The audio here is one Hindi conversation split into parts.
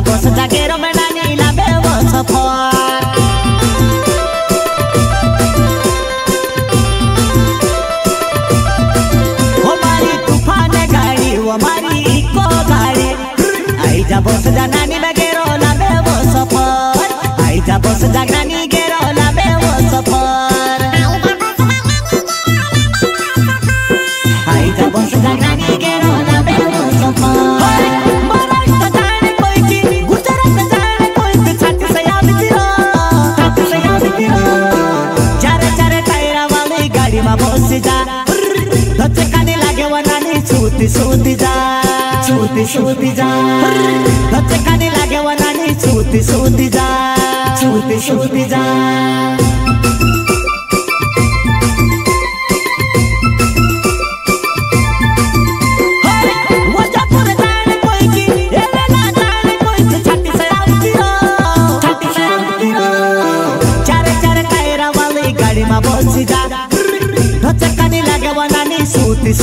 बस जागेर में नानी लाबे वो सफर हमारी तूफान गाड़ी हमारी इको गाड़ी आई जा बस जा नानी बगेरो लाबे वो सफर आई जा बस जा नानी गेरो लाबे वो सफर आई जा बस जा नानी गेरो लाबे वो सफर महाराष्ट्र जाने कोई की गुजरात जाने कोई की छाती से याद किरो चारे चारे टायरा वाली गाड़ी में बस जा धक्के खाने लागे वनानी सूती सूती जा धक्के खाने लागे वनानी सूती सूती जा वजापुर जाने कोई की एलेला जाने कोई की छाती से याद किरो चारे चारे टायरा वाली गाड़ी में बस जा धक्के खाने लागे वनानी सूती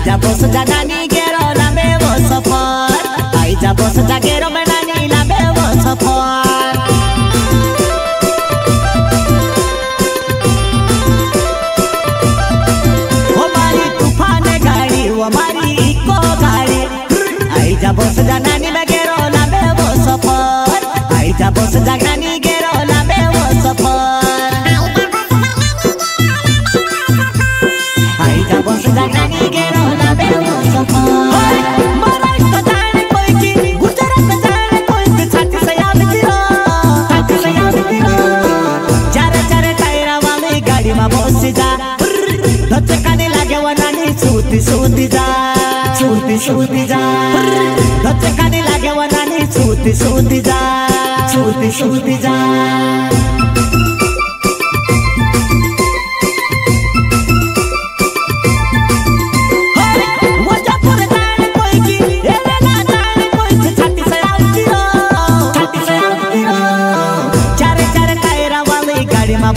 जा बस जा नानी गेरो लाबे वो सफर आई जा बस जा गेरो में नानी लाबे वो सफर हमारी तूफान गाड़ी हमारी इको गाड़ी आई जा बस जा नानी बगेरो लाबे वो सफर आई जा बस जा नानी गेरो लाबे वो सफर आई जा बस जा नानी गेरो महाराष्ट्र जाने कोई की गुजरात जाने कोई की छाती से याद किरो चारे चारे टायरा वाली गाड़ी में बस जा धक्के खाने लागे वनानी सूती जा धक्के खाने लागे वनानी सूती जा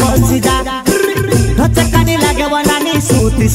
बस जा धक्के खाने लागे वनानी सूती